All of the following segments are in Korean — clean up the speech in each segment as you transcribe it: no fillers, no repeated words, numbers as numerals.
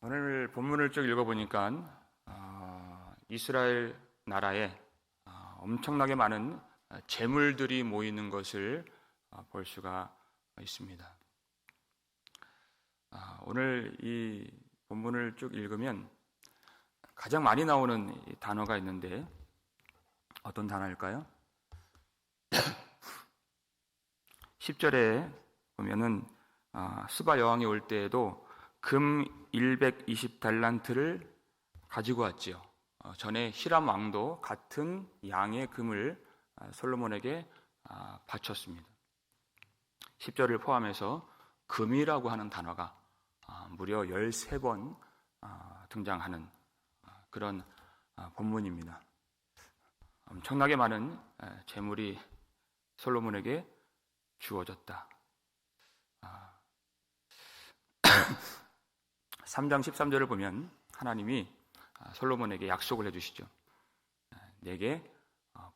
오늘 본문을 쭉 읽어보니까 이스라엘 나라에 엄청나게 많은 재물들이 모이는 것을 볼 수가 있습니다. 오늘 이 본문을 쭉 읽으면 가장 많이 나오는 단어가 있는데 어떤 단어일까요? 10절에 보면은 스바 여왕이 올 때에도 금 120달란트를 가지고 왔지요. 전에 히람 왕도 같은 양의 금을 솔로몬에게 바쳤습니다. 10절을 포함해서 금이라고 하는 단어가 무려 13번 등장하는 그런 본문입니다. 엄청나게 많은 재물이 솔로몬에게 주어졌다. 3장 13절을 보면 하나님이 솔로몬에게 약속을 해주시죠. 내게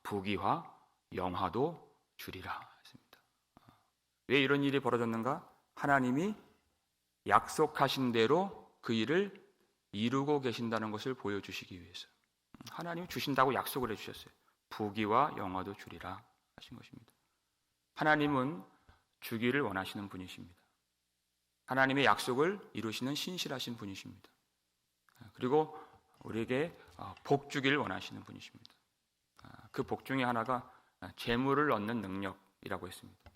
부귀와 영화도 주리라 했습니다. 왜 이런 일이 벌어졌는가? 하나님이 약속하신 대로 그 일을 이루고 계신다는 것을 보여주시기 위해서 하나님이 주신다고 약속을 해주셨어요. 부귀와 영화도 주리라 하신 것입니다. 하나님은 주기를 원하시는 분이십니다. 하나님의 약속을 이루시는 신실하신 분이십니다. 그리고 우리에게 복 주기를 원하시는 분이십니다. 그 복 중에 하나가 재물을 얻는 능력이라고 했습니다.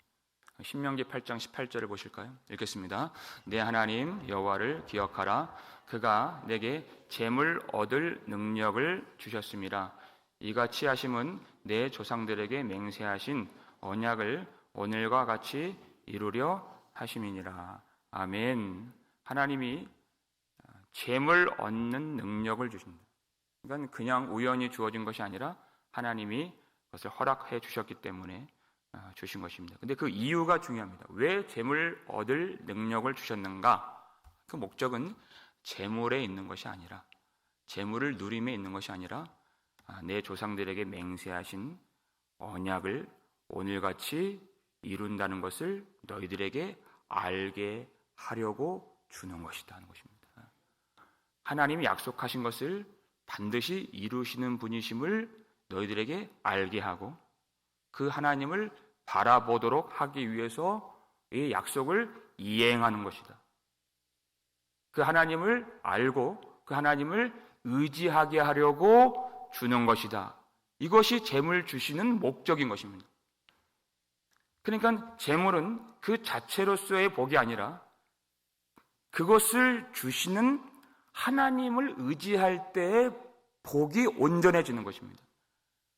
신명기 8장 18절을 보실까요? 읽겠습니다. 내 하나님 여호와를 기억하라. 그가 내게 재물 얻을 능력을 주셨음이라. 이같이 하심은 내 조상들에게 맹세하신 언약을 오늘과 같이 이루려 하심이니라. 아멘. 하나님이 재물 얻는 능력을 주신다. 이건 그냥 우연히 주어진 것이 아니라 하나님이 그것을 허락해 주셨기 때문에 주신 것입니다. 근데 그 이유가 중요합니다. 왜 재물 얻을 능력을 주셨는가? 그 목적은 재물에 있는 것이 아니라, 재물을 누림에 있는 것이 아니라 내 조상들에게 맹세하신 언약을 오늘같이 이룬다는 것을 너희들에게 알게 하려고 주는 것이다 하는 것입니다. 하나님이 약속하신 것을 반드시 이루시는 분이심을 너희들에게 알게 하고 그 하나님을 바라보도록 하기 위해서 이 약속을 이행하는 것이다. 그 하나님을 알고 그 하나님을 의지하게 하려고 주는 것이다. 이것이 재물 주시는 목적인 것입니다. 그러니까 재물은 그 자체로서의 복이 아니라 그것을 주시는 하나님을 의지할 때의 복이 온전해지는 것입니다.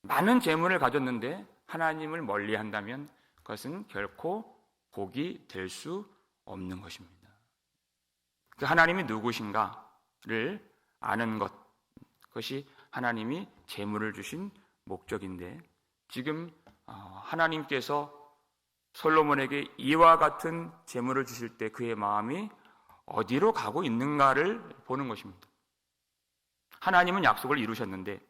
많은 재물을 가졌는데 하나님을 멀리한다면 그것은 결코 복이 될 수 없는 것입니다. 그 하나님이 누구신가를 아는 것, 그것이 하나님이 재물을 주신 목적인데 지금 하나님께서 솔로몬에게 이와 같은 재물을 주실 때 그의 마음이 어디로 가고 있는가를 보는 것입니다. 하나님은 약속을 이루셨는데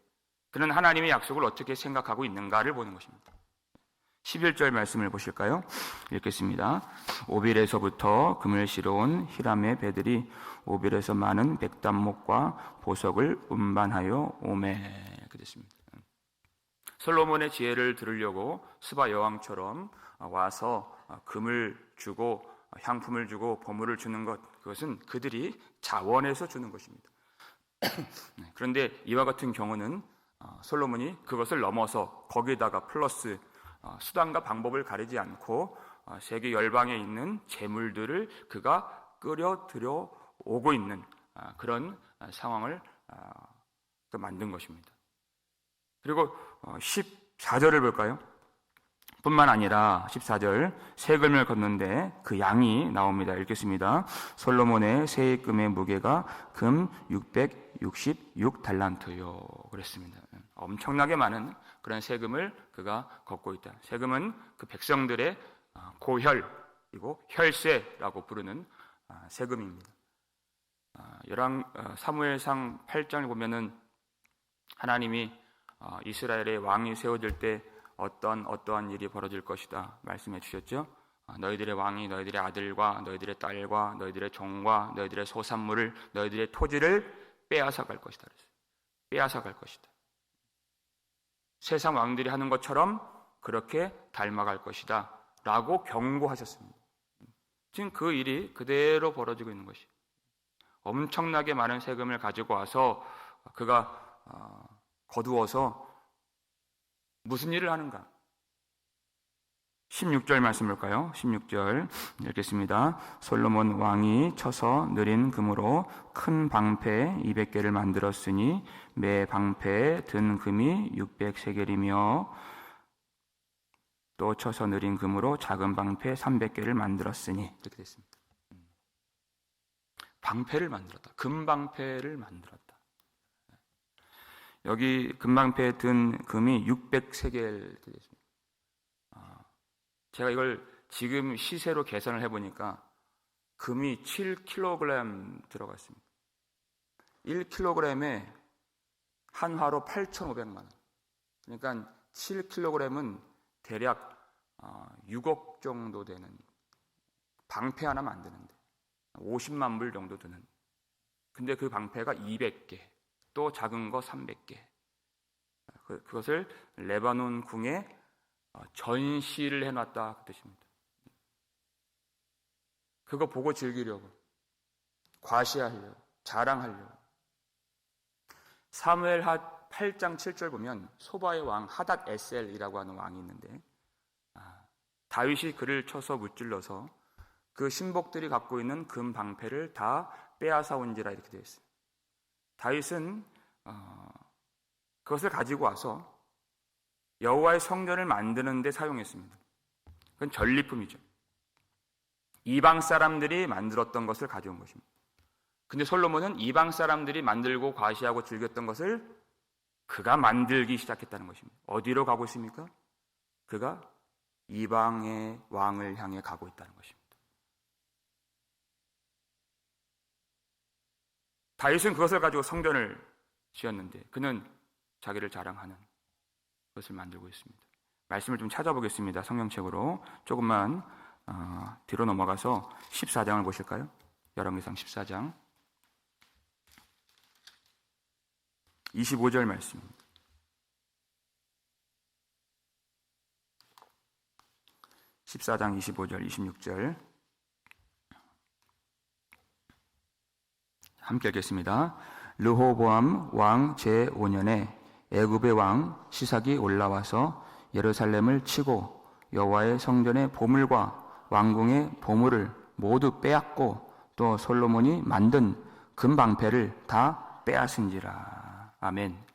그는 하나님의 약속을 어떻게 생각하고 있는가를 보는 것입니다. 11절 말씀을 보실까요? 읽겠습니다. 오빌에서부터 금을 실어온 히람의 배들이 오빌에서 많은 백단목과 보석을 운반하여 오매. 그랬습니다. 솔로몬의 지혜를 들으려고 스바 여왕처럼 와서 금을 주고 향품을 주고 보물을 주는 것, 그것은 그들이 자원해서 주는 것입니다. 그런데 이와 같은 경우는 솔로몬이 그것을 넘어서 거기에다가 플러스 수단과 방법을 가리지 않고 세계 열방에 있는 재물들을 그가 끌어들여 오고 있는 그런 상황을 만든 것입니다. 그리고 14절을 볼까요? 뿐만 아니라 14절 세금을 걷는데 그 양이 나옵니다. 읽겠습니다. 솔로몬의 세금의 무게가 금 666달란트요. 그랬습니다. 엄청나게 많은 그런 세금을 그가 걷고 있다. 세금은 그 백성들의 고혈이고 혈세라고 부르는 세금입니다. 사무엘상 8장을 보면은 하나님이 이스라엘의 왕이 세워질 때 어떠한 일이 벌어질 것이다 말씀해 주셨죠. 너희들의 왕이 너희들의 아들과 너희들의 딸과 너희들의 종과 너희들의 소산물을 너희들의 토지를 빼앗아 갈 것이다. 빼앗아 갈 것이다. 세상 왕들이 하는 것처럼 그렇게 닮아갈 것이다 라고 경고하셨습니다. 지금 그 일이 그대로 벌어지고 있는 것이 엄청나게 많은 세금을 가지고 와서 그가 거두어서 무슨 일을 하는가? 16절 말씀 볼까요? 16절 읽겠습니다. 솔로몬 왕이 쳐서 느린 금으로 큰 방패 200개를 만들었으니 매 방패에 든 금이 600세겔이며 또 쳐서 느린 금으로 작은 방패 300개를 만들었으니 이렇게 됐습니다. 방패를 만들었다. 금방패를 만들었다. 여기 금방패에 든 금이 600세겔 이렇게 됐습니다. 제가 이걸 지금 시세로 계산을 해보니까 금이 7kg 들어갔습니다. 1kg에 한화로 8,500만 원. 그러니까 7kg은 대략 6억 정도 되는 방패 하나 만드는데 50만 불 정도 드는. 근데 그 방패가 200개, 또 작은 거 300개. 그것을 레바논 궁에 전시를 해놨다 그 뜻입니다. 그거 보고 즐기려고, 과시하려고, 자랑하려고. 사무엘하 8장 7절 보면 소바의 왕 하닷 에셀이라고 하는 왕이 있는데 다윗이 그를 쳐서 무찔러서 그 신복들이 갖고 있는 금 방패를 다 빼앗아 온지라 이렇게 되어 있어요. 다윗은 그것을 가지고 와서 여호와의 성전을 만드는 데 사용했습니다. 그건 전리품이죠. 이방 사람들이 만들었던 것을 가져온 것입니다. 근데 솔로몬은 이방 사람들이 만들고 과시하고 즐겼던 것을 그가 만들기 시작했다는 것입니다. 어디로 가고 있습니까? 그가 이방의 왕을 향해 가고 있다는 것입니다. 다윗은 그것을 가지고 성전을 지었는데 그는 자기를 자랑하는 것을 만들고 있습니다. 말씀을 좀 찾아보겠습니다. 성경책으로 조금만 뒤로 넘어가서 14장을 보실까요? 열왕기상 14장 25절 말씀입니다. 14장 25절 26절 함께 읽겠습니다. 르호보암 왕 제5년에 애굽의 왕 시삭이 올라와서 예루살렘을 치고 여호와의 성전의 보물과 왕궁의 보물을 모두 빼앗고 또 솔로몬이 만든 금방패를 다 빼앗은지라. 아멘.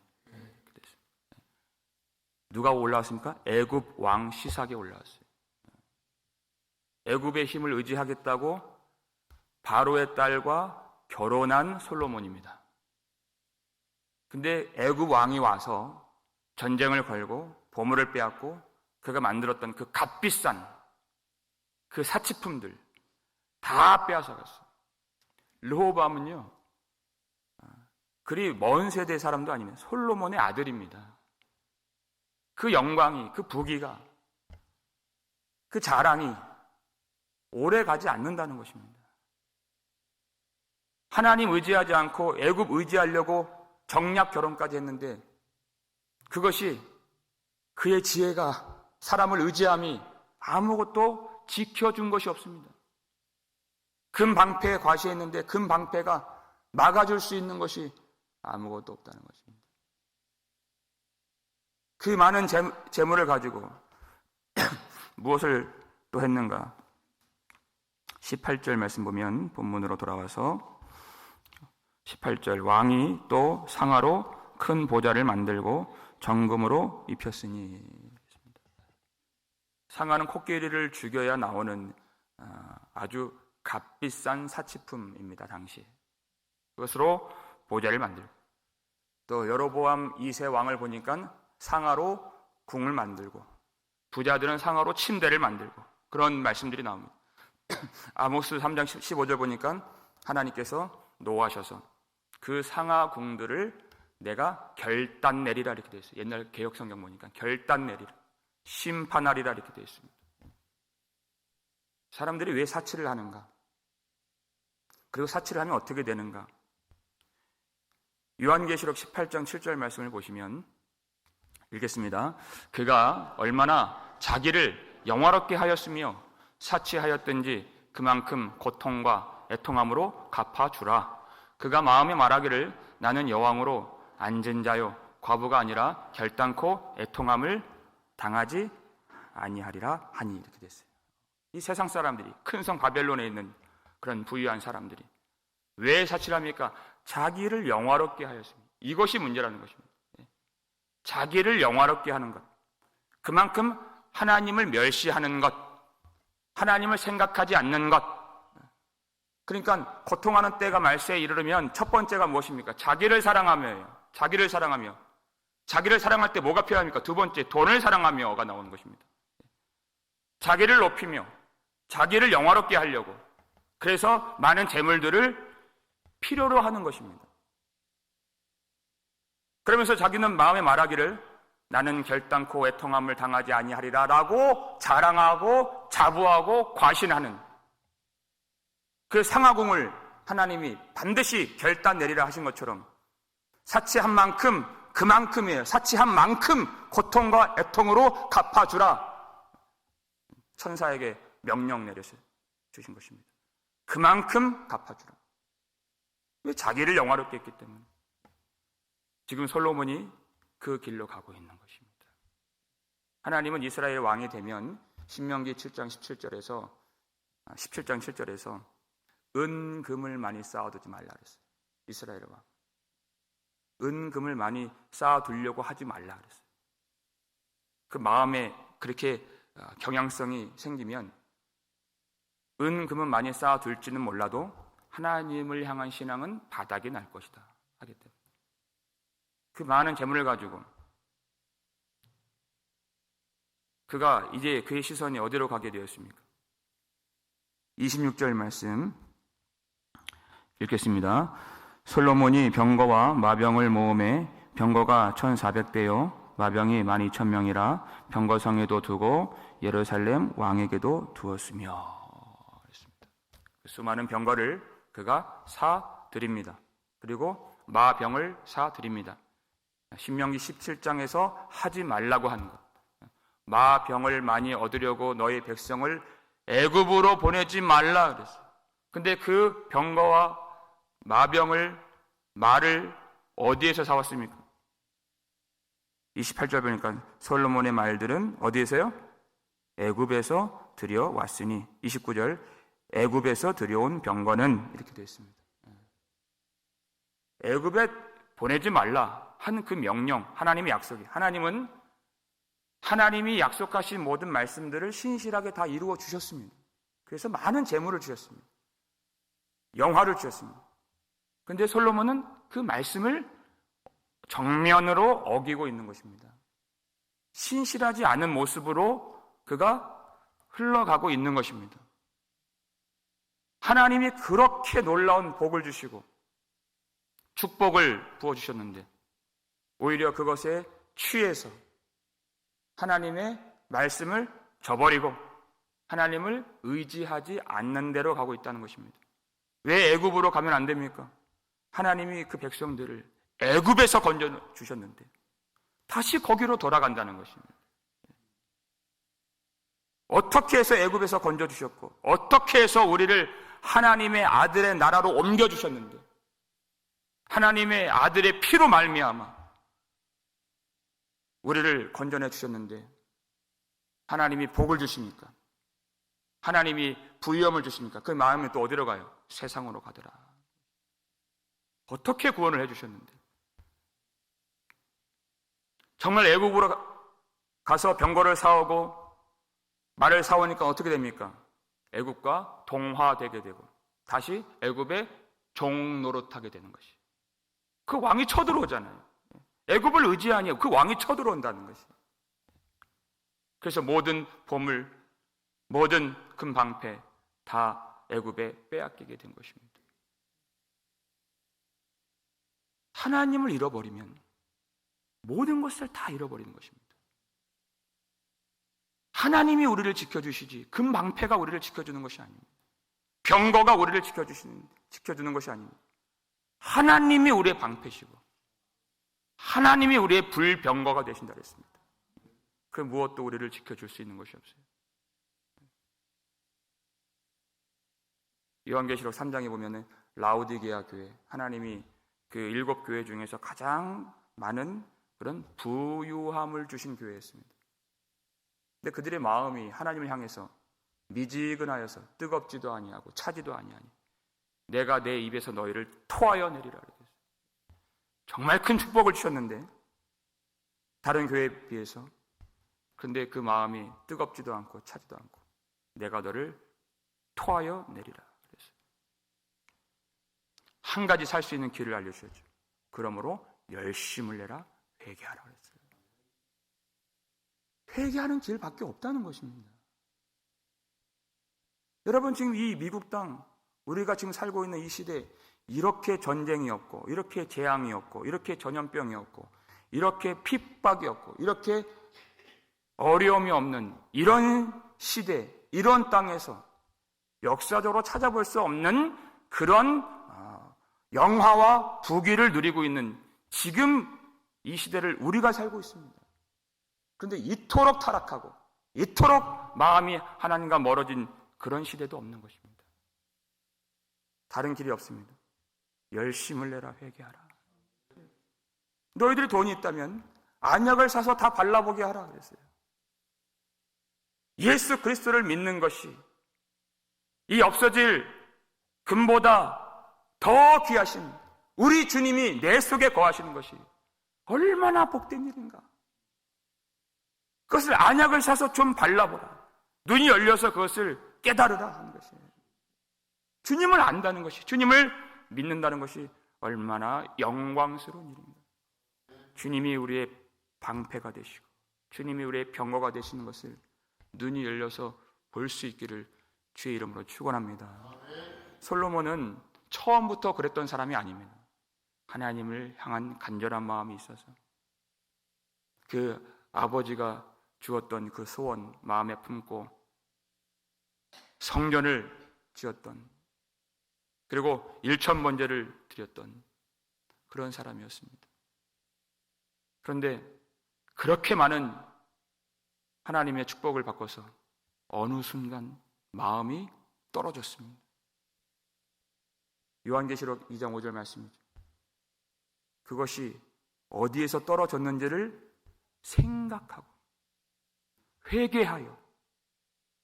누가 올라왔습니까? 애굽 왕 시삭이 올라왔어요. 애굽의 힘을 의지하겠다고 바로의 딸과 결혼한 솔로몬입니다. 근데 애굽 왕이 와서 전쟁을 걸고 보물을 빼앗고 그가 만들었던 그 값비싼 그 사치품들 다 빼앗아갔어요. 르호보암은요, 그리 먼 세대 사람도 아니면 솔로몬의 아들입니다. 그 영광이, 그 부귀가, 그 자랑이 오래 가지 않는다는 것입니다. 하나님 의지하지 않고 애굽 의지하려고 정략 결혼까지 했는데 그것이 그의 지혜가, 사람을 의지함이 아무것도 지켜준 것이 없습니다. 금 방패에 과시했는데 금 방패가 막아줄 수 있는 것이 아무것도 없다는 것입니다. 그 많은 재물을 가지고 무엇을 또 했는가? 18절 말씀 보면 본문으로 돌아와서 18절 왕이 또 상아로 큰 보좌를 만들고 정금으로 입혔으니. 상아는 코끼리를 죽여야 나오는 아주 값비싼 사치품입니다. 당시 그것으로 보좌를 만들고 또 여로보암 2세 왕을 보니까 상아로 궁을 만들고 부자들은 상아로 침대를 만들고 그런 말씀들이 나옵니다. 아모스 3장 15절 보니까 하나님께서 노하셔서 그 상하 궁들을 내가 결단 내리라 이렇게 되어 있어요. 옛날 개혁 성경 보니까 결단 내리라, 심판하리라 이렇게 되어 있습니다. 사람들이 왜 사치를 하는가? 그리고 사치를 하면 어떻게 되는가? 요한계시록 18장 7절 말씀을 보시면 읽겠습니다. 그가 얼마나 자기를 영화롭게 하였으며 사치하였든지 그만큼 고통과 애통함으로 갚아주라. 그가 마음에 말하기를 나는 여왕으로 앉은 자요 과부가 아니라 결단코 애통함을 당하지 아니하리라 하니, 이렇게 됐어요. 이 세상 사람들이, 큰 성 바벨론에 있는 그런 부유한 사람들이 왜 사치를 합니까? 자기를 영화롭게 하였습니다. 이것이 문제라는 것입니다. 자기를 영화롭게 하는 것, 그만큼 하나님을 멸시하는 것, 하나님을 생각하지 않는 것. 그러니까 고통하는 때가 말세에 이르르면 첫 번째가 무엇입니까? 자기를 사랑하며예요. 자기를 사랑하며. 자기를 사랑할 때 뭐가 필요합니까? 두 번째, 돈을 사랑하며가 나오는 것입니다. 자기를 높이며 자기를 영화롭게 하려고, 그래서 많은 재물들을 필요로 하는 것입니다. 그러면서 자기는 마음에 말하기를 나는 결단코 애통함을 당하지 아니하리라 라고 자랑하고 자부하고 과신하는 그 상하궁을 하나님이 반드시 결단 내리라 하신 것처럼 사치한 만큼 그만큼이에요. 사치한 만큼 고통과 애통으로 갚아주라. 천사에게 명령 내려서 주신 것입니다. 그만큼 갚아주라. 왜? 자기를 영화롭게 했기 때문에. 지금 솔로몬이 그 길로 가고 있는 것입니다. 하나님은 이스라엘 왕이 되면 신명기 7장 17절에서 은금을 많이 쌓아두지 말라 그랬어요. 이스라엘 왕. 은금을 많이 쌓아두려고 하지 말라 그랬어요. 그 마음에 그렇게 경향성이 생기면 은금은 많이 쌓아둘지는 몰라도 하나님을 향한 신앙은 바닥이 날 것이다 하기 때문에 그 많은 재물을 가지고 그가 이제 그의 시선이 어디로 가게 되었습니까? 26절 말씀 읽겠습니다. 솔로몬이 병거와 마병을 모으매 병거가 1,400대요 마병이 12,000명이라 병거성에도 두고 예루살렘 왕에게도 두었으며, 그랬습니다. 수많은 병거를 그가 사드립니다. 그리고 마병을 사드립니다. 신명기 17장에서 하지 말라고 하는 것, 마병을 많이 얻으려고 너희 백성을 애굽으로 보내지 말라 그랬어요. 근데 그 병거와 말을 어디에서 사왔습니까? 28절 보니까 솔로몬의 말들은 어디에서요? 애굽에서 들여왔으니. 29절 애굽에서 들여온 병거는, 이렇게 되어 있습니다. 애굽에 보내지 말라 하는 그 명령, 하나님의 약속이, 하나님은 하나님이 약속하신 모든 말씀들을 신실하게 다 이루어 주셨습니다. 그래서 많은 재물을 주셨습니다. 영화를 주셨습니다. 그런데 솔로몬은 그 말씀을 정면으로 어기고 있는 것입니다. 신실하지 않은 모습으로 그가 흘러가고 있는 것입니다. 하나님이 그렇게 놀라운 복을 주시고 축복을 부어주셨는데 오히려 그것에 취해서 하나님의 말씀을 저버리고 하나님을 의지하지 않는 대로 가고 있다는 것입니다. 왜 애굽으로 가면 안 됩니까? 하나님이 그 백성들을 애굽에서 건져 주셨는데 다시 거기로 돌아간다는 것입니다. 어떻게 해서 애굽에서 건져 주셨고 어떻게 해서 우리를 하나님의 아들의 나라로 옮겨 주셨는데 하나님의 아들의 피로 말미암아 우리를 건져내 주셨는데 하나님이 복을 주시니까 하나님이 부유함을 주시니까 그 마음이 또 어디로 가요? 세상으로 가더라. 어떻게 구원을 해주셨는데 정말 애국으로 가서 병거를 사오고 말을 사오니까 어떻게 됩니까? 애국과 동화되게 되고 다시 애국의 종 노릇하게 되는 것이. 그 왕이 쳐들어오잖아요. 애국을 의지하니 그 왕이 쳐들어온다는 것이. 그래서 모든 보물, 모든 금 방패 다 애굽에 빼앗기게 된 것입니다. 하나님을 잃어버리면 모든 것을 다 잃어버리는 것입니다. 하나님이 우리를 지켜주시지 금방패가 우리를 지켜주는 것이 아닙니다. 병거가 우리를 지켜주는 것이 아닙니다. 하나님이 우리의 방패시고 하나님이 우리의 불병거가 되신다 그랬습니다. 그 무엇도 우리를 지켜줄 수 있는 것이 없어요. 요한계시록 3장에 보면은 라오디게아 교회, 하나님이 그 7교회 중에서 가장 많은 그런 부유함을 주신 교회였습니다. 근데 그들의 마음이 하나님을 향해서 미지근하여서 뜨겁지도 아니하고 차지도 아니하니 내가 내 입에서 너희를 토하여 내리라. 정말 큰 축복을 주셨는데 다른 교회에 비해서, 그런데 그 마음이 뜨겁지도 않고 차지도 않고 내가 너를 토하여 내리라. 한 가지 살 수 있는 길을 알려주셨죠. 그러므로 열심을 내라, 회개하라 그랬어요. 회개하는 길밖에 없다는 것입니다. 여러분, 지금 이 미국 땅, 우리가 지금 살고 있는 이 시대에 이렇게 전쟁이 없고, 이렇게 재앙이 없고, 이렇게 전염병이 없고, 이렇게 핍박이 없고, 이렇게 어려움이 없는 이런 시대, 이런 땅에서 역사적으로 찾아볼 수 없는 그런 영화와 부귀를 누리고 있는 지금 이 시대를 우리가 살고 있습니다. 그런데 이토록 타락하고 이토록 마음이 하나님과 멀어진 그런 시대도 없는 것입니다. 다른 길이 없습니다. 열심을 내라, 회개하라. 너희들이 돈이 있다면 안약을 사서 다 발라보게 하라 그랬어요. 예수 그리스도를 믿는 것이 이 없어질 금보다 더 귀하신 우리 주님이 내 속에 거하시는 것이 얼마나 복된 일인가. 그것을 안약을 사서 좀 발라보라. 눈이 열려서 그것을 깨달으라 하는 것이에요. 주님을 안다는 것이, 주님을 믿는다는 것이 얼마나 영광스러운 일입니다. 주님이 우리의 방패가 되시고 주님이 우리의 병거가 되시는 것을 눈이 열려서 볼 수 있기를 주의 이름으로 축원합니다. 솔로몬은 처음부터 그랬던 사람이 아닙니다. 하나님을 향한 간절한 마음이 있어서 그 아버지가 주었던 그 소원 마음에 품고 성전을 지었던, 그리고 일천번제를 드렸던 그런 사람이었습니다. 그런데 그렇게 많은 하나님의 축복을 받고서 어느 순간 마음이 떨어졌습니다. 요한계시록 2장 5절 말씀이죠. 그것이 어디에서 떨어졌는지를 생각하고 회개하여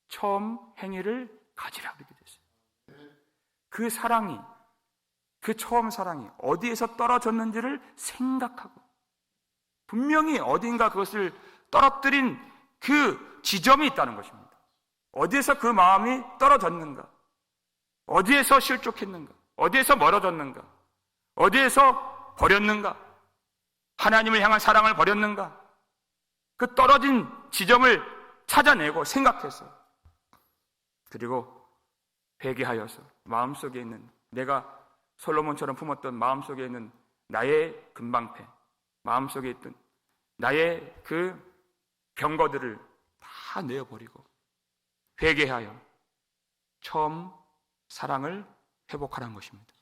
처음 행위를 가지라 그렇게 됐어요. 그 사랑이, 그 처음 사랑이 어디에서 떨어졌는지를 생각하고 분명히 어딘가 그것을 떨어뜨린 그 지점이 있다는 것입니다. 어디에서 그 마음이 떨어졌는가? 어디에서 실족했는가? 어디에서 멀어졌는가? 어디에서 버렸는가? 하나님을 향한 사랑을 버렸는가? 그 떨어진 지점을 찾아내고 생각해서, 그리고 회개하여서 마음속에 있는, 내가 솔로몬처럼 품었던 마음속에 있는 나의 금방패, 마음속에 있던 나의 그 병거들을 다 내어버리고 회개하여 처음 사랑을 회복하라는 것입니다.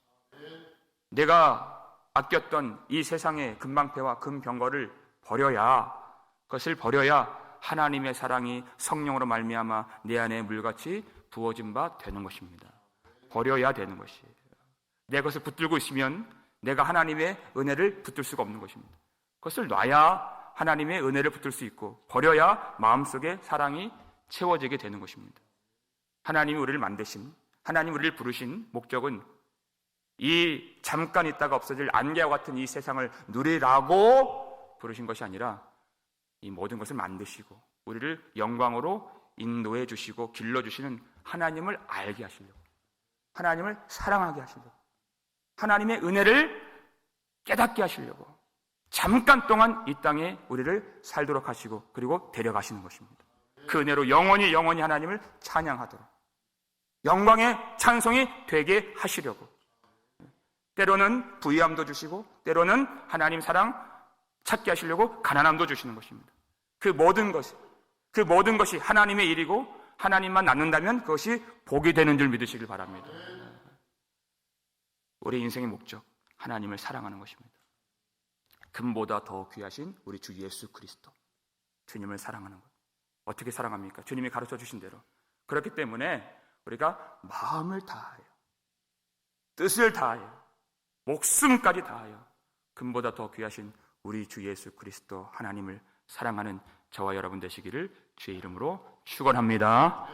내가 아꼈던 이 세상의 금방패와 금병거를 버려야, 그것을 버려야 하나님의 사랑이 성령으로 말미암아 내 안에 물같이 부어진 바 되는 것입니다. 버려야 되는 것이에요. 내 것을 붙들고 있으면 내가 하나님의 은혜를 붙들 수가 없는 것입니다. 그것을 놔야 하나님의 은혜를 붙들 수 있고, 버려야 마음속에 사랑이 채워지게 되는 것입니다. 하나님이 우리를 만드신, 하나님 우리를 부르신 목적은 이 잠깐 있다가 없어질 안개와 같은 이 세상을 누리라고 부르신 것이 아니라 이 모든 것을 만드시고 우리를 영광으로 인도해 주시고 길러주시는 하나님을 알게 하시려고, 하나님을 사랑하게 하시려고, 하나님의 은혜를 깨닫게 하시려고 잠깐 동안 이 땅에 우리를 살도록 하시고 그리고 데려가시는 것입니다. 그 은혜로 영원히 하나님을 찬양하도록, 영광의 찬송이 되게 하시려고, 때로는 부유함도 주시고 때로는 하나님 사랑 찾게 하시려고 가난함도 주시는 것입니다. 그 모든 것을 그 모든 것이 하나님의 일이고 하나님만 낳는다면 그것이 복이 되는 줄 믿으시길 바랍니다. 우리 인생의 목적, 하나님을 사랑하는 것입니다. 금보다 더 귀하신 우리 주 예수 그리스도, 주님을 사랑하는 것. 어떻게 사랑합니까? 주님이 가르쳐 주신 대로. 그렇기 때문에 우리가 마음을 다하여, 뜻을 다하여, 목숨까지 다하여 금보다 더 귀하신 우리 주 예수 그리스도 하나님을 사랑하는 저와 여러분 되시기를 주의 이름으로 축원합니다.